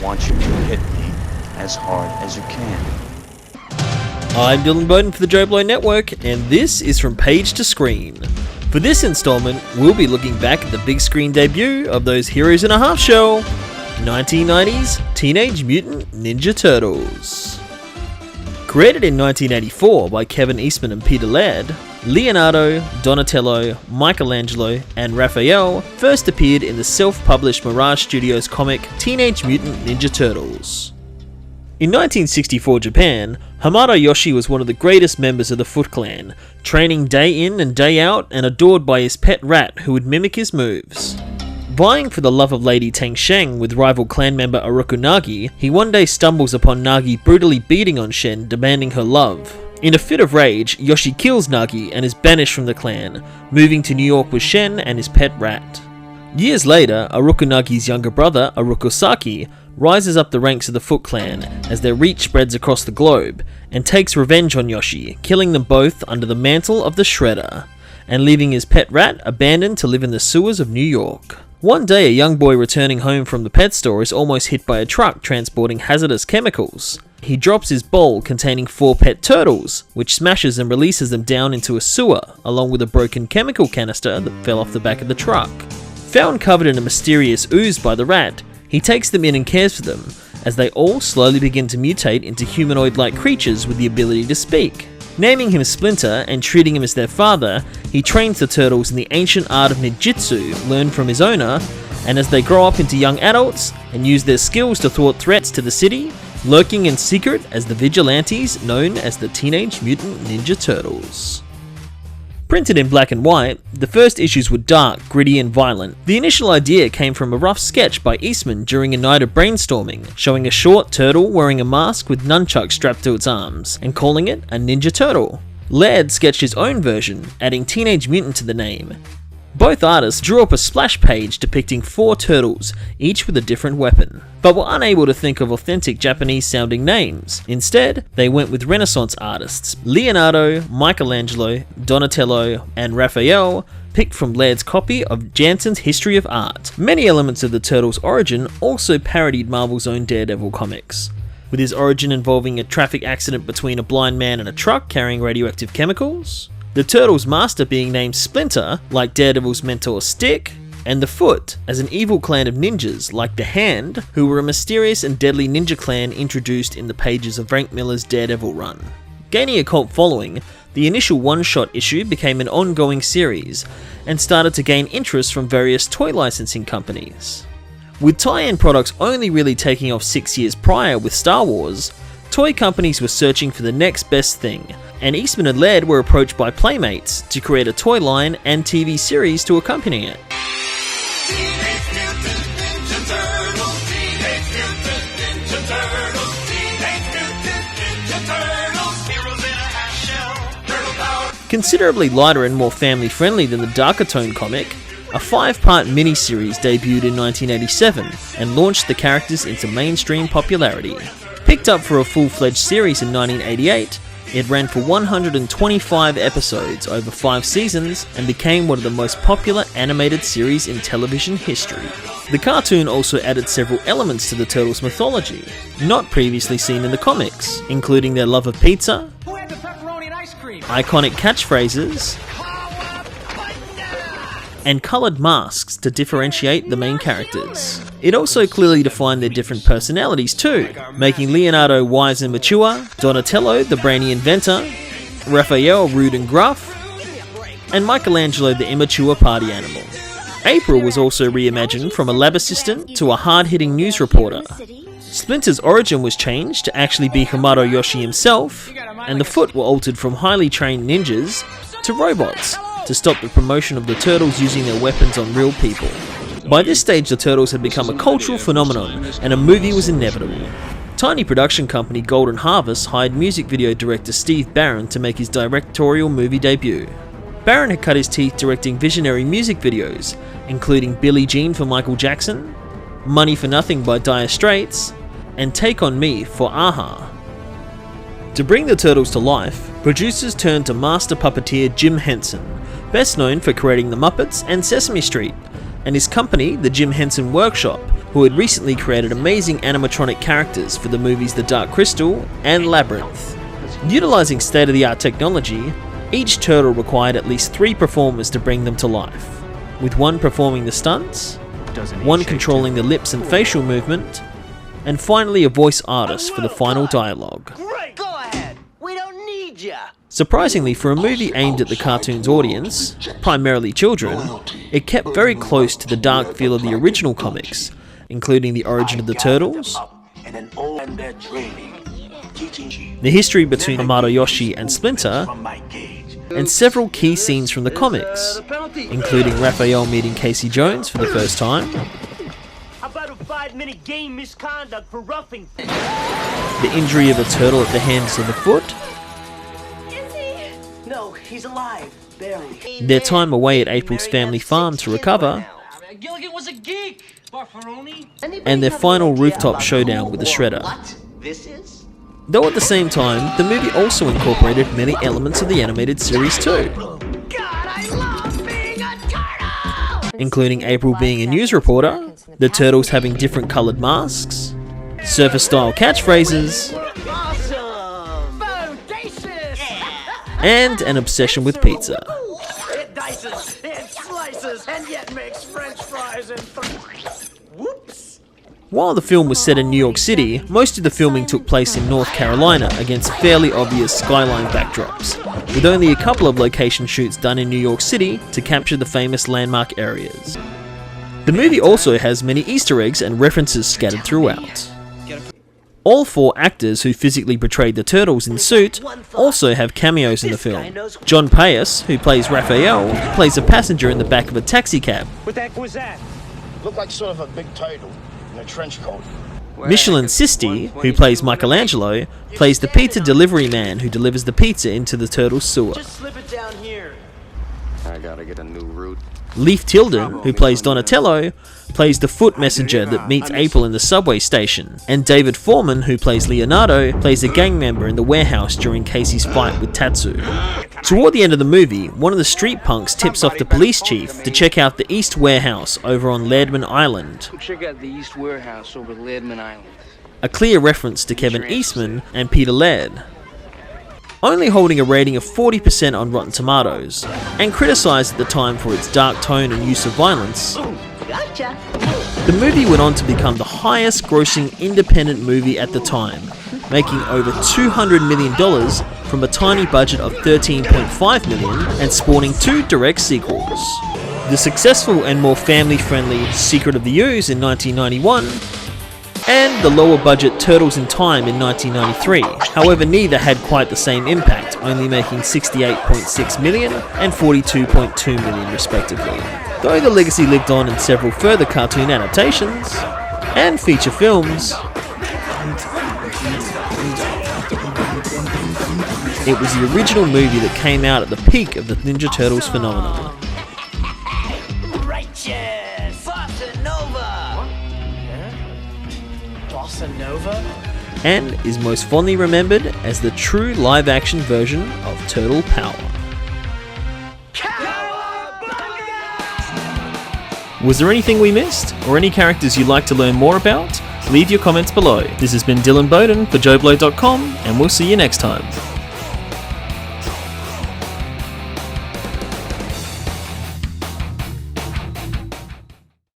want you to hit me as hard as you can. I'm Dylan Bowden for the JoBlo Network, and this is From Page to Screen. For this installment, we'll be looking back at the big screen debut of those heroes in a half shell, 1990's Teenage Mutant Ninja Turtles. Created in 1984 by Kevin Eastman and Peter Laird, Leonardo, Donatello, Michelangelo, and Raphael first appeared in the self-published Mirage Studios comic Teenage Mutant Ninja Turtles. In 1964 Japan, Hamada Yoshi was one of the greatest members of the Foot Clan, training day in and day out and adored by his pet rat who would mimic his moves. Vying for the love of Lady Tang Sheng with rival clan member Oroku Nagi, he one day stumbles upon Nagi brutally beating on Shen, demanding her love. In a fit of rage, Yoshi kills Nagi and is banished from the clan, moving to New York with Shen and his pet rat. Years later, Oroku Nagi's younger brother, Oroku Saki, rises up the ranks of the Foot Clan as their reach spreads across the globe, and takes revenge on Yoshi, killing them both under the mantle of the Shredder, and leaving his pet rat abandoned to live in the sewers of New York. One day, a young boy returning home from the pet store is almost hit by a truck transporting hazardous chemicals. He drops his bowl containing 4 pet turtles, which smashes and releases them down into a sewer, along with a broken chemical canister that fell off the back of the truck. Found covered in a mysterious ooze by the rat, he takes them in and cares for them, as they all slowly begin to mutate into humanoid-like creatures with the ability to speak. Naming him Splinter and treating him as their father, he trains the turtles in the ancient art of ninjutsu learned from his owner, and as they grow up into young adults and use their skills to thwart threats to the city, lurking in secret as the vigilantes known as the Teenage Mutant Ninja Turtles. Printed in black and white, the first issues were dark, gritty and violent. The initial idea came from a rough sketch by Eastman during a night of brainstorming, showing a short turtle wearing a mask with nunchucks strapped to its arms, and calling it a Ninja Turtle. Laird sketched his own version, adding Teenage Mutant to the name. Both artists drew up a splash page depicting 4 turtles, each with a different weapon, but were unable to think of authentic Japanese-sounding names. Instead, they went with Renaissance artists Leonardo, Michelangelo, Donatello, and Raphael, picked from Laird's copy of Janssen's History of Art. Many elements of the Turtles' origin also parodied Marvel's own Daredevil comics, with his origin involving a traffic accident between a blind man and a truck carrying radioactive chemicals, the Turtles' master being named Splinter, like Daredevil's mentor Stick, and the Foot as an evil clan of ninjas like the Hand, who were a mysterious and deadly ninja clan introduced in the pages of Frank Miller's Daredevil run. Gaining a cult following, the initial one-shot issue became an ongoing series, and started to gain interest from various toy licensing companies. With tie-in products only really taking off 6 years prior with Star Wars, toy companies were searching for the next best thing, and Eastman and Laird were approached by Playmates to create a toy line and TV series to accompany it. Considerably lighter and more family-friendly than the darker tone comic, a 5-part miniseries debuted in 1987 and launched the characters into mainstream popularity. Picked up for a full-fledged series in 1988, it ran for 125 episodes over 5 seasons and became one of the most popular animated series in television history. The cartoon also added several elements to the Turtles' mythology, not previously seen in the comics, including their love of pizza, iconic catchphrases, and coloured masks to differentiate the main characters. It also clearly defined their different personalities too, making Leonardo wise and mature, Donatello the brainy inventor, Raphael rude and gruff, and Michelangelo the immature party animal. April was also reimagined from a lab assistant to a hard-hitting news reporter. Splinter's origin was changed to actually be Hamada Yoshi himself, and the Foot were altered from highly trained ninjas to robots to stop the promotion of the Turtles using their weapons on real people. By this stage, the Turtles had become a cultural phenomenon, and a movie was inevitable. Tiny production company Golden Harvest hired music video director Steve Barron to make his directorial movie debut. Barron had cut his teeth directing visionary music videos, including Billie Jean for Michael Jackson, Money for Nothing by Dire Straits, and Take On Me for a-ha. To bring the Turtles to life, producers turned to master puppeteer Jim Henson, best known for creating The Muppets and Sesame Street, and his company, the Jim Henson Workshop, who had recently created amazing animatronic characters for the movies The Dark Crystal and Labyrinth. Utilizing state-of-the-art technology, each turtle required at least 3 performers to bring them to life, with one performing the stunts, one controlling the lips and facial movement, and finally a voice artist for the final dialogue. Great! Go ahead! We don't need ya! Surprisingly, for a movie aimed at the cartoon's audience, primarily children, it kept very close to the dark feel of the original comics, including the origin of the turtles, the history between Amado Yoshi and Splinter, and several key scenes from the comics, including Raphael meeting Casey Jones for the first time, About a 5-minute game misconduct for roughing. the injury of a turtle at the hands of the foot, No, he's alive. Barely. their time away at April's family farm to recover, Gilligan was a geek, Bufferoni. and their final rooftop showdown with the Shredder. What this is? Though at the same time, the movie also incorporated many elements of the animated series too, God, I love being a turtle! including April being a news reporter, the turtles having different coloured masks, surfer-style catchphrases, Awesome! Bodacious! and an obsession with pizza. It dices, it slices, and yet makes French fries and whoops! While the film was set in New York City, most of the filming took place in North Carolina against fairly obvious skyline backdrops, with only a couple of location shoots done in New York City to capture the famous landmark areas. The movie also has many Easter eggs and references scattered throughout. All 4 actors who physically portrayed the turtles in suit also have cameos in the film. John Payas, who plays Raphael, plays a passenger in the back of a taxi cab. What the heck was that? Looked like sort of a big turtle in a trench coat. Michelin Sisti, who plays Michelangelo, plays the pizza delivery man who delivers the pizza into the turtle's sewer. Just slip it down here. I gotta get a new route. Leif Tilden, who plays Donatello, plays the foot messenger that meets April in the subway station, and David Foreman, who plays Leonardo, plays a gang member in the warehouse during Casey's fight with Tatsu. Toward the end of the movie, one of the street punks tips off the police chief to check out the East Warehouse over on Lairdman Island, Check out the East Warehouse over Laird Island. a clear reference to Kevin Eastman and Peter Laird. Only holding a rating of 40% on Rotten Tomatoes, and criticised at the time for its dark tone and use of violence, Gotcha! the movie went on to become the highest grossing independent movie at the time, making over $200 million from a tiny budget of $13.5 million and spawning 2 direct sequels. The successful and more family-friendly Secret of the Ooze in 1991, and the lower budget Turtles in Time in 1993. However, neither had quite the same impact, only making $68.6 million and $42.2 million respectively. Though the legacy lived on in several further cartoon adaptations and feature films, it was the original movie that came out at the peak of the Ninja Turtles phenomenon. Righteous! Bossa Nova! Bossa Nova? And is most fondly remembered as the true live-action version of Turtle Power. Was there anything we missed, or any characters you'd like to learn more about? Leave your comments below. This has been Dylan Bowden for JoBlo.com, and we'll see you next time.